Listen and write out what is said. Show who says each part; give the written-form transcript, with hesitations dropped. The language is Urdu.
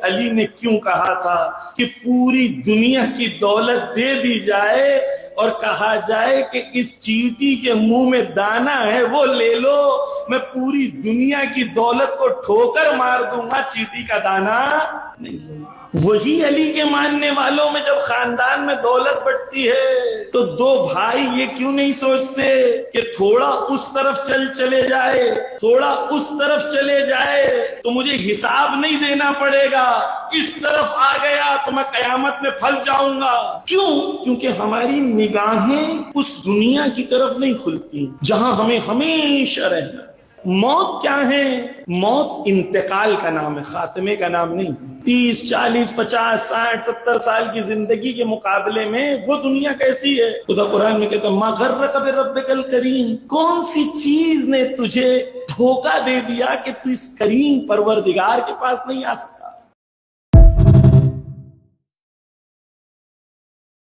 Speaker 1: علی نے کیوں کہا تھا کہ پوری دنیا کی دولت دے دی جائے اور کہا جائے کہ اس چیٹی کے منہ میں دانا ہے وہ لے لو، میں پوری دنیا کی دولت کو ٹھوکر مار دوں گا، چیٹی کا دانا نہیں لوں گا۔ وہی علی کے ماننے والوں میں جب خاندان میں دولت بڑھتی ہے تو دو بھائی یہ کیوں نہیں سوچتے کہ تھوڑا اس طرف چلے جائے، تھوڑا اس طرف چلے جائے تو مجھے حساب نہیں دینا پڑے گا، اس طرف آ گیا تو میں قیامت میں پھنس جاؤں گا۔ کیوں؟ کیونکہ ہماری نگاہیں اس دنیا کی طرف نہیں کھلتی جہاں ہمیں ہمیشہ رہنا۔ موت کیا ہے؟ موت انتقال کا نام ہے، خاتمے کا نام نہیں۔ 30 40 50 60 70 سال کی زندگی کے مقابلے میں وہ دنیا کیسی ہے؟ خدا قرآن میں کہتا ہے ما غرک بربک الکریم، کون سی چیز نے تجھے دھوکہ دے دیا کہ تو اس کریم پروردگار کے پاس نہیں آ سکتا؟